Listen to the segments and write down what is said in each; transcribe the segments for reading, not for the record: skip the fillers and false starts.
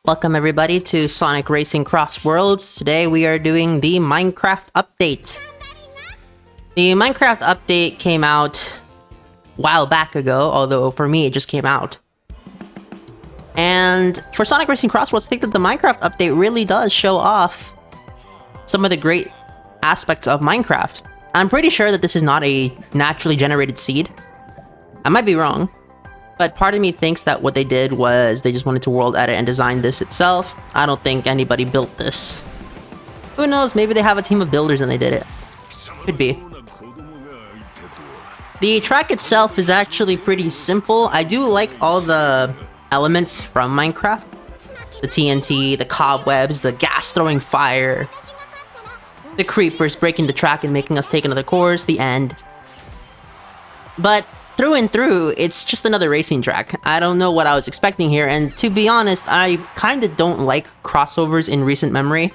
Welcome everybody to Sonic Racing Crossworlds. Today we are doing the Minecraft update. The Minecraft update came out a while back ago, although for me it just came out. And for Sonic Racing Crossworlds, I think that the Minecraft update really does show off some of the great aspects of Minecraft. I'm pretty sure that this is not a naturally generated seed. I might be wrong. But part of me thinks that what they did was they just wanted to world edit and design this itself. I don't think anybody built this. Who knows, maybe they have a team of builders and they did it. Could be. The track itself is actually pretty simple. I do like all the elements from Minecraft. The TNT, the cobwebs, the gas throwing fire, the creepers breaking the track and making us take another course, the end. But through and through, it's just another racing track. I don't know what I was expecting here, and to be honest, I kinda don't like crossovers in recent memory.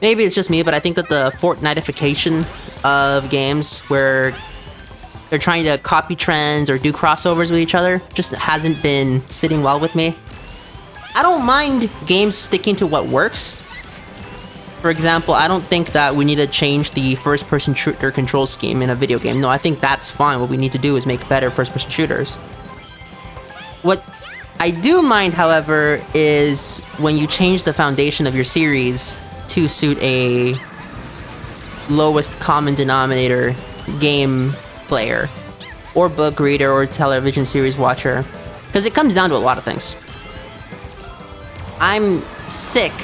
Maybe it's just me, but I think that the Fortnite-ification of games where they're trying to copy trends or do crossovers with each other just hasn't been sitting well with me. I don't mind games sticking to what works. For example, I don't think that we need to change the first-person shooter control scheme in a video game. No, I think that's fine. What we need to do is make better first-person shooters. What I do mind, however, is when you change the foundation of your series to suit a lowest common denominator game player, or book reader, or television series watcher. Because it comes down to a lot of things. I'm sick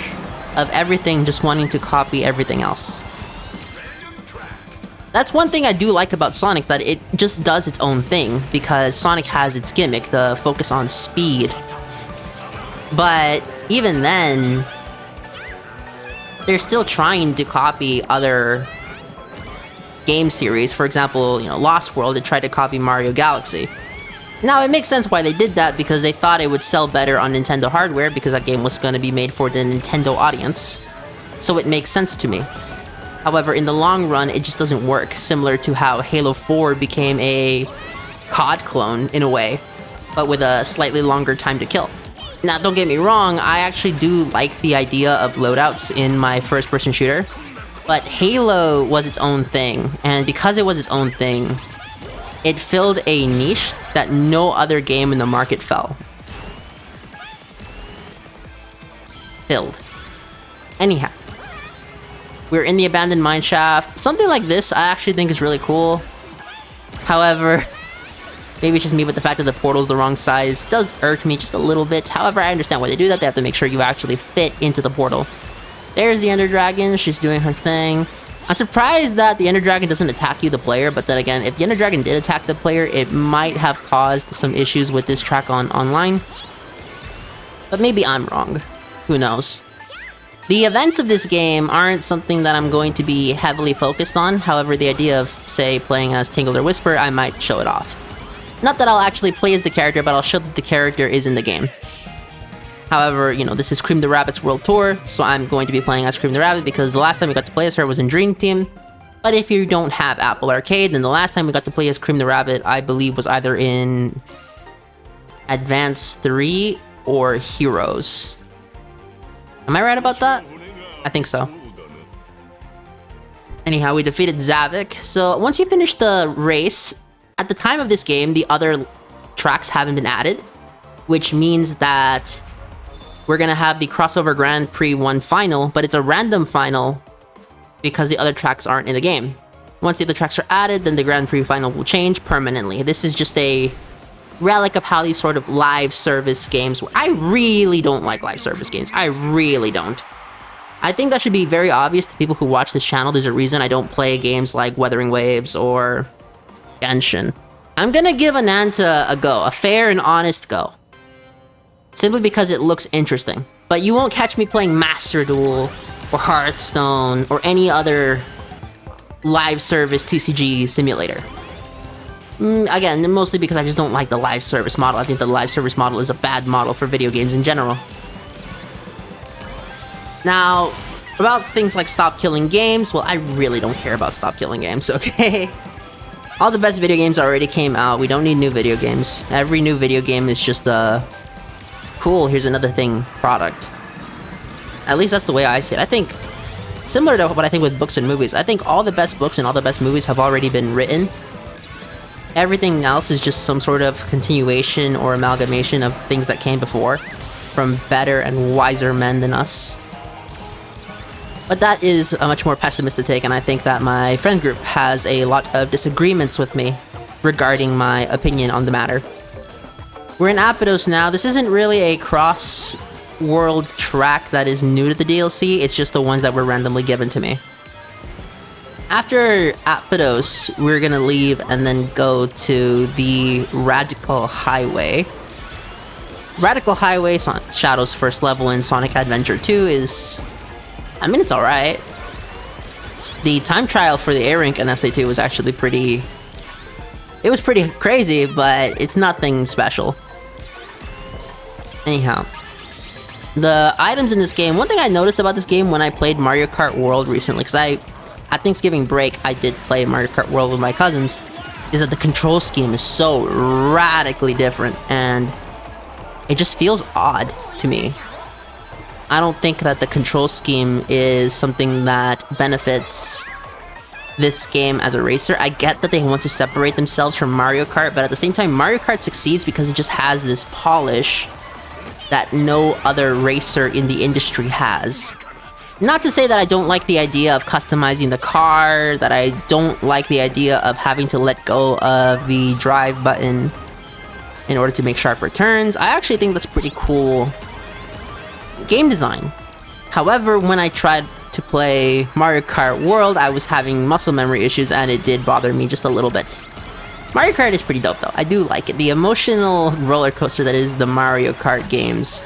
of everything just wanting to copy everything else. That's one thing I do like about Sonic, that it just does its own thing, because Sonic has its gimmick, the focus on speed. But even then, they're still trying to copy other game series. For example, Lost World, they tried to copy Mario Galaxy. Now, it makes sense why they did that, because they thought it would sell better on Nintendo hardware, because that game was going to be made for the Nintendo audience. So it makes sense to me. However, in the long run, it just doesn't work, similar to how Halo 4 became a COD clone, in a way, but with a slightly longer time to kill. Now, don't get me wrong, I actually do like the idea of loadouts in my first-person shooter, but Halo was its own thing, and because it was its own thing, it filled a niche that no other game in the market filled. Anyhow, we're in the abandoned mineshaft. Something like this I actually think is really cool. However, maybe it's just me, but the fact that the portal's the wrong size does irk me just a little bit. However, I understand why they do that. They have to make sure you actually fit into the portal. There's the Ender Dragon. She's doing her thing. I'm surprised that the Ender Dragon doesn't attack you, the player, but then again, if the Ender Dragon did attack the player, it might have caused some issues with this track online. But maybe I'm wrong. Who knows? The events of this game aren't something that I'm going to be heavily focused on. However, the idea of, say, playing as Tingle or Whisper, I might show it off. Not that I'll actually play as the character, but I'll show that the character is in the game. However, this is Cream the Rabbit's World Tour, so I'm going to be playing as Cream the Rabbit because the last time we got to play as her was in Dream Team. But if you don't have Apple Arcade, then the last time we got to play as Cream the Rabbit, I believe, was either in Advance 3 or Heroes. Am I right about that? I think so. Anyhow, we defeated Zavik. So once you finish the race, at the time of this game, the other tracks haven't been added, which means that we're gonna have the Crossover Grand Prix 1 final, but it's a random final because the other tracks aren't in the game. Once the other tracks are added, then the Grand Prix final will change permanently. This is just a relic of how these sort of live service games work. I really don't like live service games. I really don't. I think that should be very obvious to people who watch this channel. There's a reason I don't play games like Wuthering Waves or Genshin. I'm gonna give Ananta a go, a fair and honest go. Simply because it looks interesting. But you won't catch me playing Master Duel, or Hearthstone, or any other live service TCG simulator. Again, mostly because I just don't like the live service model. I think the live service model is a bad model for video games in general. Now, about things like Stop Killing Games, well, I really don't care about Stop Killing Games, okay? All the best video games already came out. We don't need new video games. Every new video game is just a cool, here's another thing, product. At least that's the way I see it. I think, similar to what I think with books and movies, I think all the best books and all the best movies have already been written. Everything else is just some sort of continuation or amalgamation of things that came before, from better and wiser men than us. But that is a much more pessimistic take, and I think that my friend group has a lot of disagreements with me regarding my opinion on the matter. We're in Abydos now. This isn't really a Crossworld track that is new to the DLC, it's just the ones that were randomly given to me. After Abydos, we're gonna leave and then go to the Radical Highway. Radical Highway, Shadow's first level in Sonic Adventure 2 is... I mean, it's alright. The time trial for the A-Rank in SA2 was actually pretty... It was pretty crazy, but it's nothing special. Anyhow, the items in this game, one thing I noticed about this game when I played Mario Kart World recently, because at Thanksgiving break, I did play Mario Kart World with my cousins, is that the control scheme is so radically different, and it just feels odd to me. I don't think that the control scheme is something that benefits this game as a racer. I get that they want to separate themselves from Mario Kart, but at the same time, Mario Kart succeeds because it just has this polish that no other racer in the industry has. Not to say that I don't like the idea of customizing the car, that I don't like the idea of having to let go of the drive button in order to make sharper turns. I actually think that's pretty cool game design. However, when I tried to play Mario Kart World, I was having muscle memory issues and it did bother me just a little bit. Mario Kart is pretty dope though, I do like it. The emotional roller coaster that is the Mario Kart games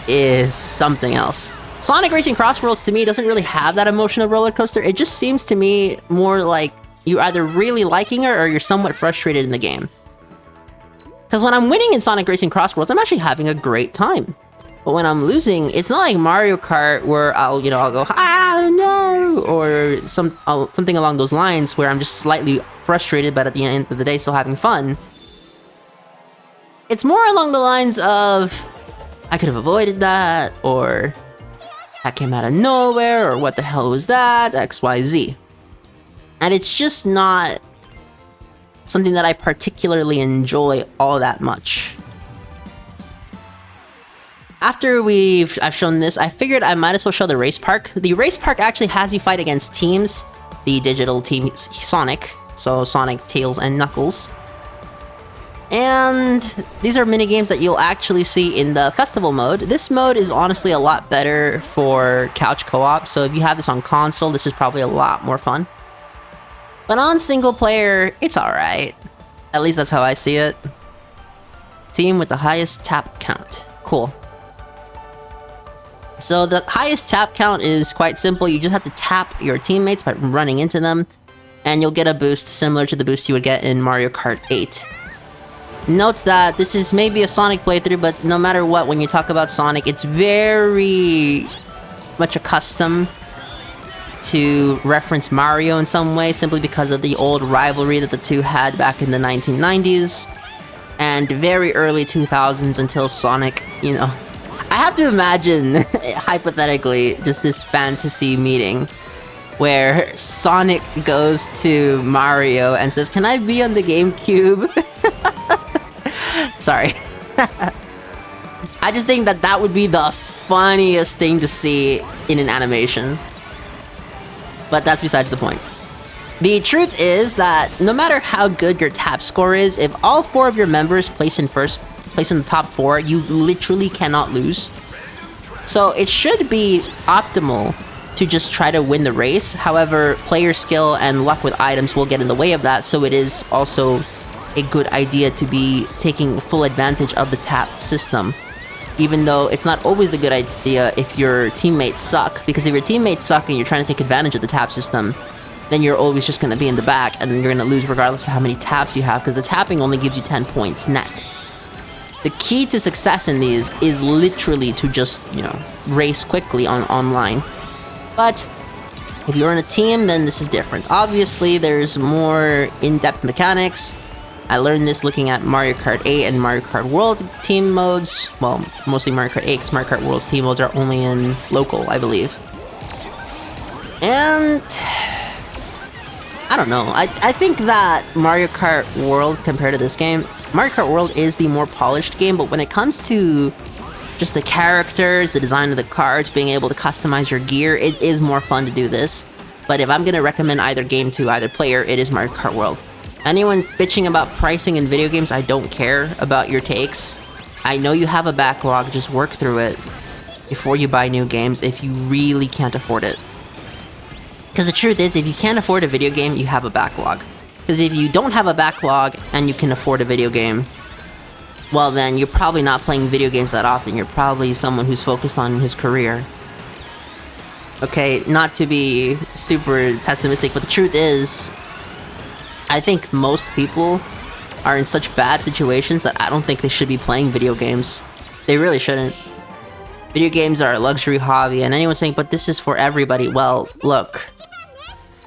is something else. Sonic Racing Crossworlds to me doesn't really have that emotional roller coaster. It just seems to me more like you're either really liking it or you're somewhat frustrated in the game. Because when I'm winning in Sonic Racing Crossworlds, I'm actually having a great time. But when I'm losing, it's not like Mario Kart where I'll go, ah, no, or something along those lines where I'm just slightly frustrated, but at the end of the day, still having fun. It's more along the lines of, I could have avoided that, or that came out of nowhere, or what the hell was that, XYZ. And it's just not something that I particularly enjoy all that much. After I've shown this, I figured I might as well show the race park. The race park actually has you fight against teams. The digital team Sonic, so Sonic, Tails, and Knuckles. And these are minigames that you'll actually see in the festival mode. This mode is honestly a lot better for couch co-op, so if you have this on console, this is probably a lot more fun. But on single player, it's alright. At least that's how I see it. Team with the highest tap count. Cool. So the highest tap count is quite simple. You just have to tap your teammates by running into them, and you'll get a boost similar to the boost you would get in Mario Kart 8. Note that this is maybe a Sonic playthrough, but no matter what, when you talk about Sonic, it's very much accustomed to reference Mario in some way, simply because of the old rivalry that the two had back in the 1990s, and very early 2000s until Sonic, I have to imagine, hypothetically, just this fantasy meeting where Sonic goes to Mario and says, "Can I be on the GameCube?" Sorry. I just think that that would be the funniest thing to see in an animation. But that's besides the point. The truth is that no matter how good your tap score is, if all 4 of your members place in the top 4, you literally cannot lose. So it should be optimal to just try to win the race. However, player skill and luck with items will get in the way of that, so it is also a good idea to be taking full advantage of the tap system. Even though it's not always a good idea if your teammates suck, because if your teammates suck and you're trying to take advantage of the tap system, then you're always just going to be in the back, and then you're going to lose regardless of how many taps you have, because the tapping only gives you 10 points net. The key to success in these is literally to just, race quickly online. But if you're in a team, then this is different. Obviously, there's more in-depth mechanics. I learned this looking at Mario Kart 8 and Mario Kart World team modes. Well, mostly Mario Kart 8, because Mario Kart World's team modes are only in local, I believe. And I don't know. I think that Mario Kart World, compared to this game, Mario Kart World is the more polished game, but when it comes to just the characters, the design of the cards, being able to customize your gear, it is more fun to do this. But if I'm gonna recommend either game to either player, it is Mario Kart World. Anyone bitching about pricing in video games, I don't care about your takes. I know you have a backlog, just work through it before you buy new games if you really can't afford it. Because the truth is, if you can't afford a video game, you have a backlog. Because if you don't have a backlog and you can afford a video game, well then you're probably not playing video games that often. You're probably someone who's focused on his career. Okay, not to be super pessimistic, but the truth is, I think most people are in such bad situations that I don't think they should be playing video games. They really shouldn't. Video games are a luxury hobby, and anyone saying, but this is for everybody, well, look.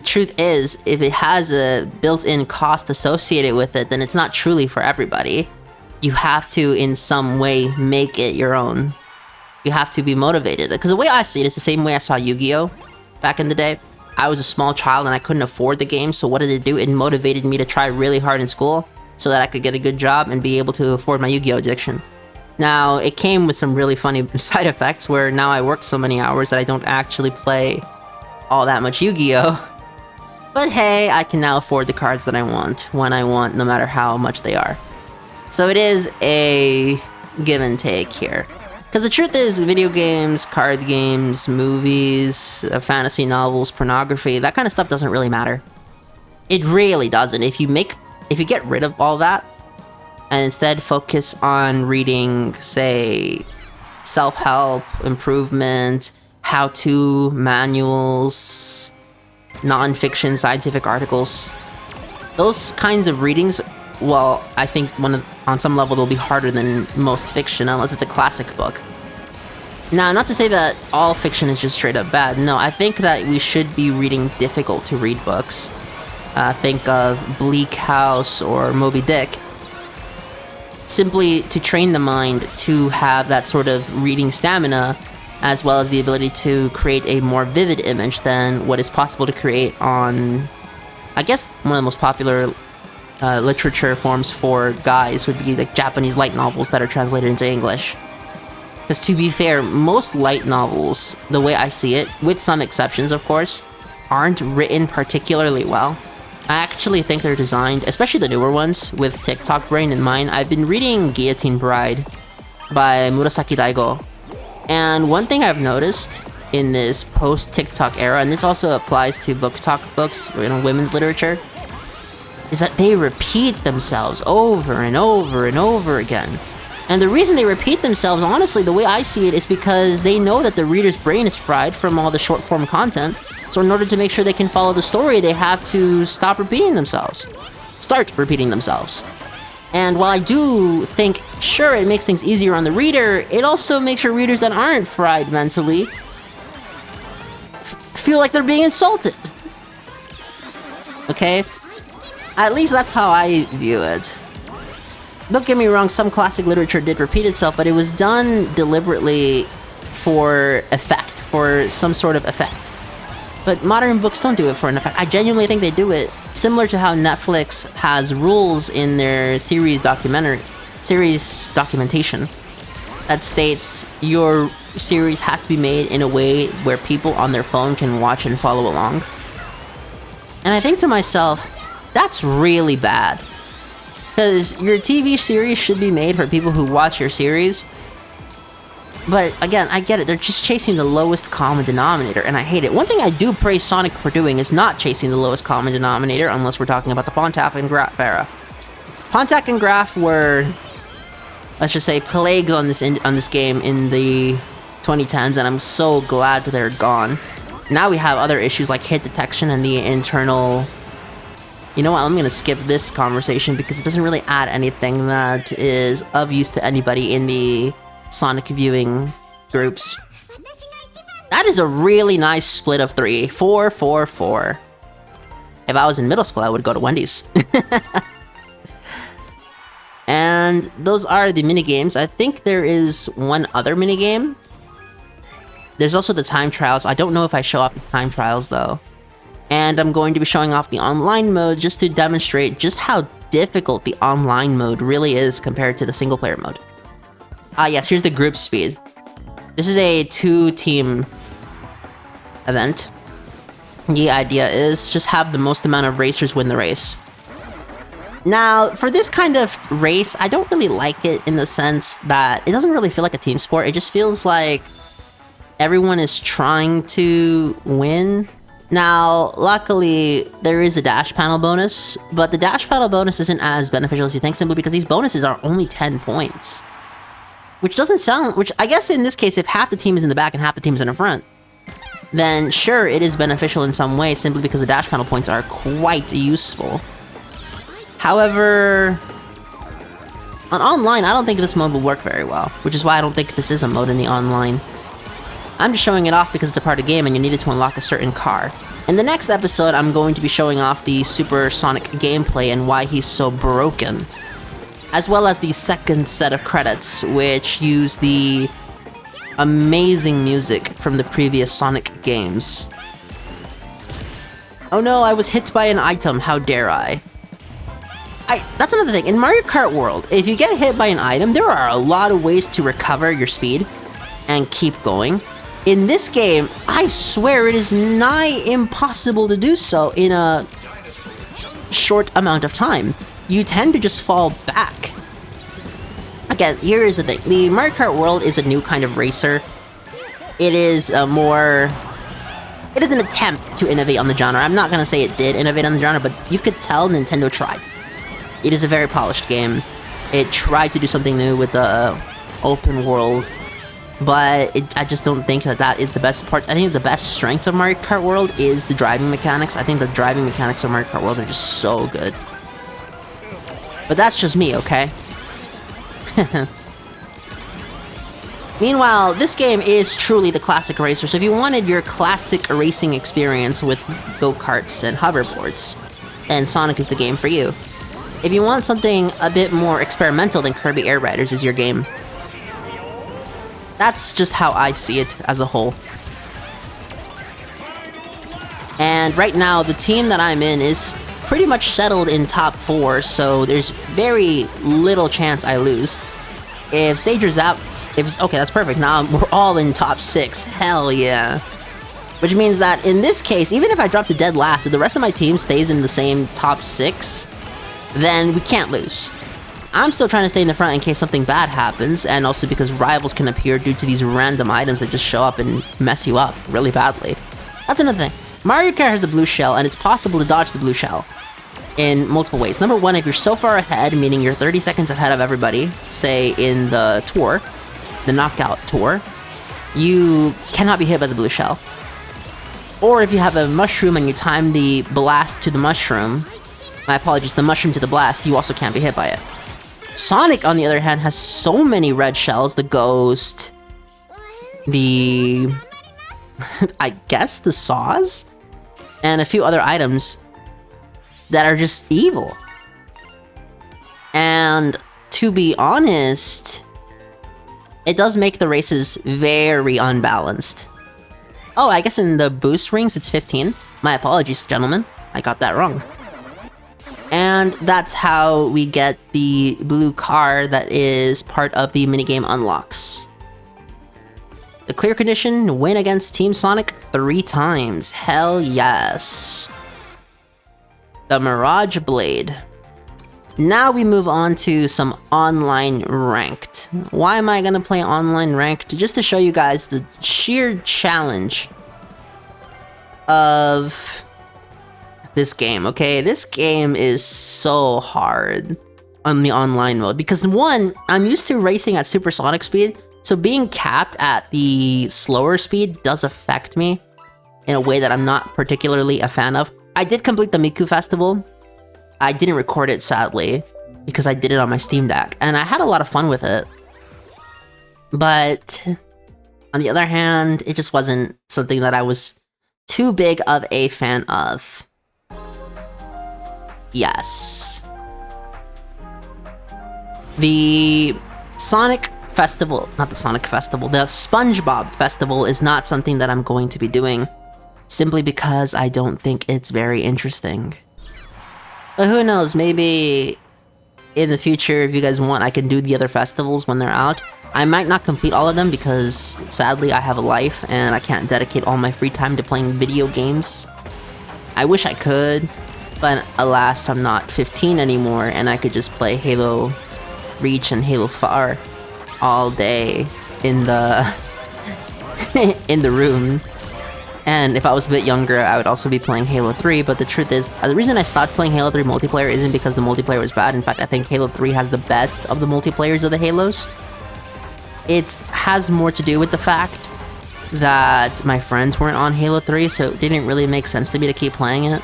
Truth is, if it has a built-in cost associated with it, then it's not truly for everybody. You have to, in some way, make it your own. You have to be motivated. Because the way I see it is the same way I saw Yu-Gi-Oh! Back in the day. I was a small child and I couldn't afford the game, so what did it do? It motivated me to try really hard in school so that I could get a good job and be able to afford my Yu-Gi-Oh! Addiction. Now, it came with some really funny side effects where now I work so many hours that I don't actually play all that much Yu-Gi-Oh! But hey, I can now afford the cards that I want, when I want, no matter how much they are. So it is a give and take here. Because the truth is, video games, card games, movies, fantasy novels, pornography, that kind of stuff doesn't really matter. It really doesn't. If you get rid of all that, and instead focus on reading, say, self-help, improvement, how-to manuals, non-fiction scientific articles, those kinds of readings, well, I think on some level they'll be harder than most fiction, unless it's a classic book. Now, not to say that all fiction is just straight up bad. No, I think that we should be reading difficult to read books. Think of Bleak House or Moby Dick. Simply to train the mind to have that sort of reading stamina, as well as the ability to create a more vivid image than what is possible to create on, I guess, one of the most popular literature forms for guys would be like Japanese light novels that are translated into English. Because to be fair, most light novels, the way I see it, with some exceptions of course, aren't written particularly well. I actually think they're designed, especially the newer ones, with TikTok brain in mind. I've been reading Guillotine Bride by Murasaki Daigo. And one thing I've noticed in this post-TikTok era, and this also applies to book talk books, women's literature, is that they repeat themselves over and over and over again. And the reason they repeat themselves, honestly, the way I see it, is because they know that the reader's brain is fried from all the short-form content. So in order to make sure they can follow the story, they have to start repeating themselves. And while I do think, sure, it makes things easier on the reader, it also makes your readers that aren't fried mentally feel like they're being insulted. Okay? At least that's how I view it. Don't get me wrong, some classic literature did repeat itself, but it was done deliberately for effect, for some sort of effect. But modern books don't do it for an effect. I genuinely think they do it similar to how Netflix has rules in their series documentation that states your series has to be made in a way where people on their phone can watch and follow along. And I think to myself, that's really bad. Because your TV series should be made for people who watch your series. But again, I get it, they're just chasing the lowest common denominator, and I hate it. One thing I do praise Sonic for doing is not chasing the lowest common denominator, unless we're talking about the Pontac and Graph era. Pontac and Graph were, let's just say, plagues on this game in the 2010s, and I'm so glad they're gone. Now we have other issues like hit detection and the internal... You know what, I'm gonna skip this conversation because it doesn't really add anything that is of use to anybody in the Sonic viewing groups. That is a really nice split of 3. 4, 4, 4. If I was in middle school, I would go to Wendy's. And those are the minigames. I think there is one other minigame. There's also the time trials. I don't know if I show off the time trials though. And I'm going to be showing off the online mode just to demonstrate just how difficult the online mode really is compared to the single player mode. Yes, here's the group speed. This is a 2-team event. The idea is just have the most amount of racers win the race. Now, for this kind of race, I don't really like it in the sense that it doesn't really feel like a team sport. It just feels like everyone is trying to win. Now, luckily, there is a dash panel bonus, but the dash panel bonus isn't as beneficial as you think simply because these bonuses are only 10 points. Which doesn't sound... Which, I guess in this case, if half the team is in the back and half the team is in the front, then sure, it is beneficial in some way simply because the dash panel points are quite useful. However, on online, I don't think this mode will work very well, which is why I don't think this is a mode in the online. I'm just showing it off because it's a part of the game and you need it to unlock a certain car. In the next episode, I'm going to be showing off the Super Sonic gameplay and why he's so broken, as well as the second set of credits, which use the amazing music from the previous Sonic games. Oh no, I was hit by an item, how dare I? That's another thing, in Mario Kart World, if you get hit by an item, there are a lot of ways to recover your speed and keep going. In this game, I swear it is nigh impossible to do so in a short amount of time. You tend to just fall back. Again, here is the thing. The Mario Kart World is a new kind of racer. It is a more... It is an attempt to innovate on the genre. I'm not gonna say it did innovate on the genre, but you could tell Nintendo tried. It is a very polished game. It tried to do something new with the open world, but I just don't think that that is the best part. I think the best strengths of Mario Kart World is the driving mechanics. I think the driving mechanics of Mario Kart World are just so good. But that's just me, okay? Meanwhile, this game is truly the classic racer, so if you wanted your classic racing experience with go-karts and hoverboards, then Sonic is the game for you. If you want something a bit more experimental, then Kirby Air Riders is your game. That's just how I see it as a whole. And right now, the team that I'm in is pretty much settled in top 4, so there's very little chance I lose. If Sager's out, okay, that's perfect. Now we're all in top 6. Hell yeah. Which means that in this case, even if I drop to dead last, if the rest of my team stays in the same top 6, then we can't lose. I'm still trying to stay in the front in case something bad happens, and also because rivals can appear due to these random items that just show up and mess you up really badly. That's another thing. Mario Kart has a blue shell, and it's possible to dodge the blue shell in multiple ways. Number one, if you're so far ahead, meaning you're 30 seconds ahead of everybody, say in the tour, the knockout tour, you cannot be hit by the blue shell. Or if you have a mushroom and you time the blast to the mushroom, my apologies, the mushroom to the blast, you also can't be hit by it. Sonic, on the other hand, has so many red shells, the ghost, the... I guess the saws? And a few other items that are just evil. And to be honest, it does make the races very unbalanced. Oh, I guess in the boost rings it's 15. My apologies, gentlemen. I got that wrong. And that's how we get the blue car that is part of the minigame unlocks. The clear condition, win against Team Sonic 3 times. Hell yes. The Mirage Blade. Now we move on to some online ranked. Why am I gonna play online ranked? Just to show you guys the sheer challenge of this game, okay? This game is so hard on the online mode because one, I'm used to racing at supersonic speed, so being capped at the slower speed does affect me in a way that I'm not particularly a fan of. I did complete the Miku Festival. I didn't record it, sadly, because I did it on my Steam Deck, and I had a lot of fun with it. But on the other hand, it just wasn't something that I was too big of a fan of. Yes. The Sonic Festival, not the Sonic Festival, the SpongeBob Festival is not something that I'm going to be doing, simply because I don't think it's very interesting. But who knows, maybe in the future, if you guys want, I can do the other festivals when they're out. I might not complete all of them because, sadly, I have a life and I can't dedicate all my free time to playing video games. I wish I could, but alas, I'm not 15 anymore and I could just play Halo Reach and Halo Far all day in the in the room. And if I was a bit younger, I would also be playing Halo 3, but the truth is, the reason I stopped playing Halo 3 multiplayer isn't because the multiplayer was bad. In fact, I think Halo 3 has the best of the multiplayers of the Halos. It has more to do with the fact that my friends weren't on Halo 3, so it didn't really make sense to me to keep playing it.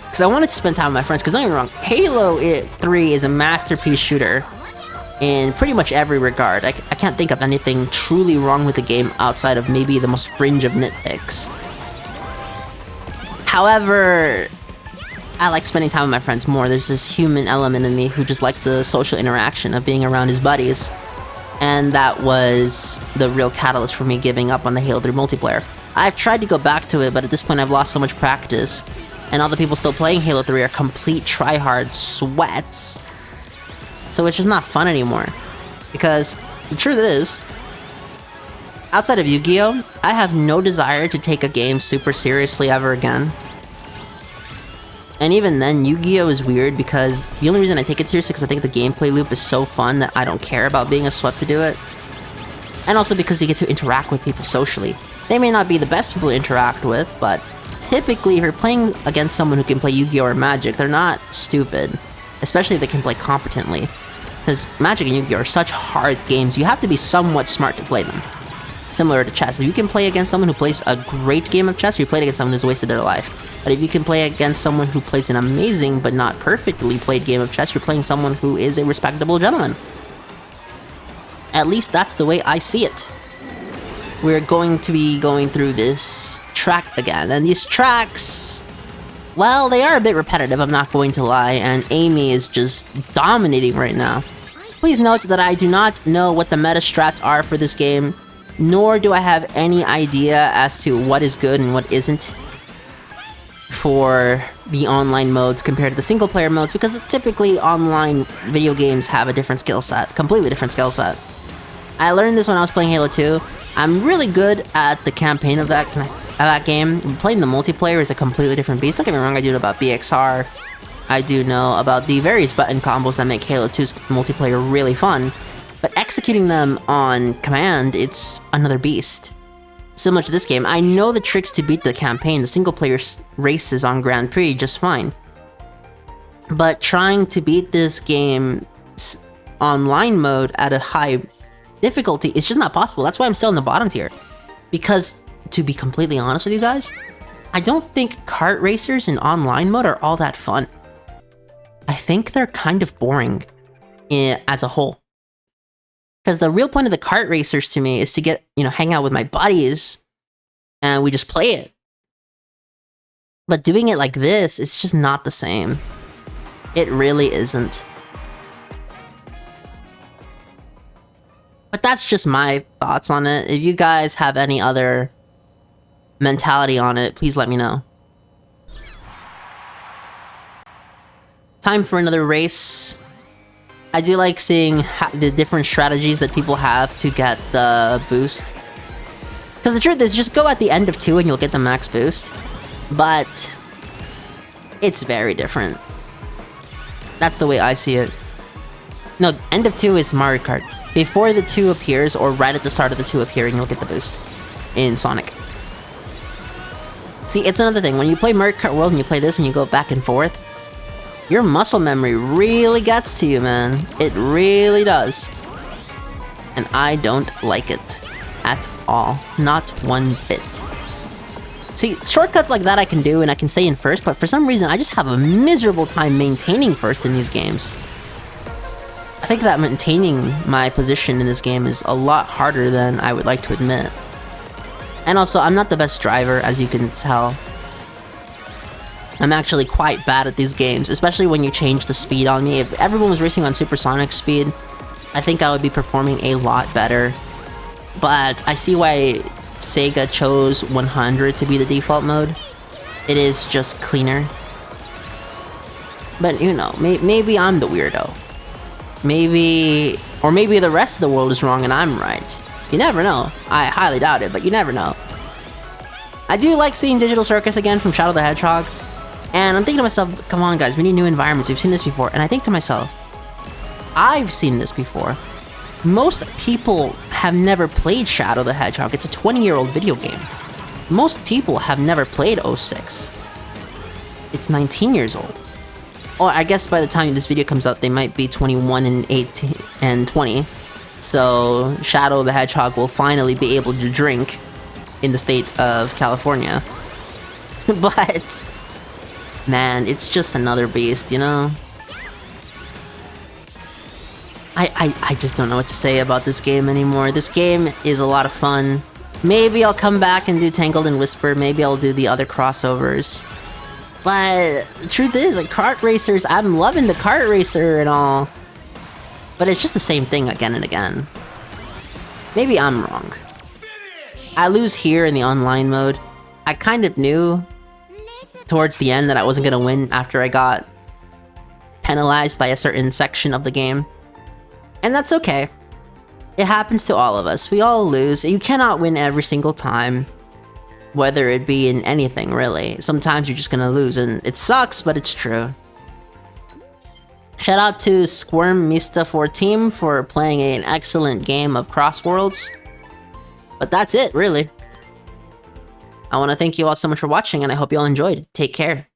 Because I wanted to spend time with my friends, because don't get me wrong, Halo 3 is a masterpiece shooter in pretty much every regard. I can't think of anything truly wrong with the game outside of maybe the most fringe of nitpicks. However, I like spending time with my friends more. There's this human element in me who just likes the social interaction of being around his buddies. And that was the real catalyst for me giving up on the Halo 3 multiplayer. I've tried to go back to it, but at this point I've lost so much practice. And all the people still playing Halo 3 are complete tryhard sweats. So it's just not fun anymore. Because the truth is, outside of Yu-Gi-Oh!, I have no desire to take a game super seriously ever again. And even then, Yu-Gi-Oh! Is weird because the only reason I take it seriously is because I think the gameplay loop is so fun that I don't care about being a sweat to do it. And also because you get to interact with people socially. They may not be the best people to interact with, but typically if you're playing against someone who can play Yu-Gi-Oh! Or Magic, they're not stupid. Especially if they can play competently. Because Magic and Yu-Gi-Oh! Are such hard games, you have to be somewhat smart to play them. Similar to chess. If you can play against someone who plays a great game of chess, you played against someone who's wasted their life. But if you can play against someone who plays an amazing but not perfectly played game of chess, you're playing someone who is a respectable gentleman. At least that's the way I see it. We're going to be going through this track again, and these tracks, well, they are a bit repetitive, I'm not going to lie, and Amy is just dominating right now. Please note that I do not know what the meta strats are for this game, nor do I have any idea as to what is good and what isn't for the online modes compared to the single player modes, because typically online video games have a different skill set, completely different skill set. I learned this when I was playing Halo 2. I'm really good at the campaign of that game. Playing the multiplayer is a completely different beast. Don't get me wrong, I do know about BXR. I do know about the various button combos that make Halo 2's multiplayer really fun. But executing them on command, it's another beast. Similar to this game, I know the tricks to beat the campaign, the single-player races on Grand Prix just fine. But trying to beat this game's online mode at a high difficulty, it's just not possible. That's why I'm still in the bottom tier. Because, to be completely honest with you guys, I don't think kart racers in online mode are all that fun. I think they're kind of boring as a whole. Because the real point of the kart racers to me is to get, hang out with my buddies and we just play it. But doing it like this, it's just not the same. It really isn't. But that's just my thoughts on it. If you guys have any other mentality on it, please let me know. Time for another race. I do like seeing the different strategies that people have to get the boost. Because the truth is, just go at the end of 2 and you'll get the max boost. But it's very different. That's the way I see it. No, end of 2 is Mario Kart. Before the 2 appears, or right at the start of the 2 appearing, you'll get the boost in Sonic. See, it's another thing. When you play Mario Kart World and you play this and you go back and forth, your muscle memory really gets to you, man. It really does. And I don't like it at all. Not one bit. See, shortcuts like that I can do and I can stay in first, but for some reason I just have a miserable time maintaining first in these games. I think that maintaining my position in this game is a lot harder than I would like to admit. And also, I'm not the best driver, as you can tell. I'm actually quite bad at these games, especially when you change the speed on me. If everyone was racing on supersonic speed, I think I would be performing a lot better. But I see why Sega chose 100 to be the default mode. It is just cleaner. But you know, maybe I'm the weirdo. Maybe the rest of the world is wrong and I'm right. You never know. I highly doubt it, but you never know. I do like seeing Digital Circus again from Shadow the Hedgehog. And I'm thinking to myself, come on guys, we need new environments. We've seen this before. And I think to myself, I've seen this before. Most people have never played Shadow the Hedgehog. It's a 20-year-old video game. Most people have never played 06. It's 19 years old. Or I guess by the time this video comes out, they might be 21 and 18 and 20. So Shadow the Hedgehog will finally be able to drink in the state of California. But man, it's just another beast, you know? I just don't know what to say about this game anymore. This game is a lot of fun. Maybe I'll come back and do Tangled and Whisper. Maybe I'll do the other crossovers. But the truth is, like, kart racers, I'm loving the kart racer and all. But it's just the same thing again and again. Maybe I'm wrong. I lose here in the online mode. I kind of knew towards the end that I wasn't gonna win after I got penalized by a certain section of the game. And that's okay. It happens to all of us. We all lose. You cannot win every single time. Whether it be in anything, really. Sometimes you're just gonna lose, and it sucks, but it's true. Shout out to Squirm Mista 4 Team for playing an excellent game of Crossworlds. But that's it, really. I want to thank you all so much for watching, and I hope you all enjoyed. Take care.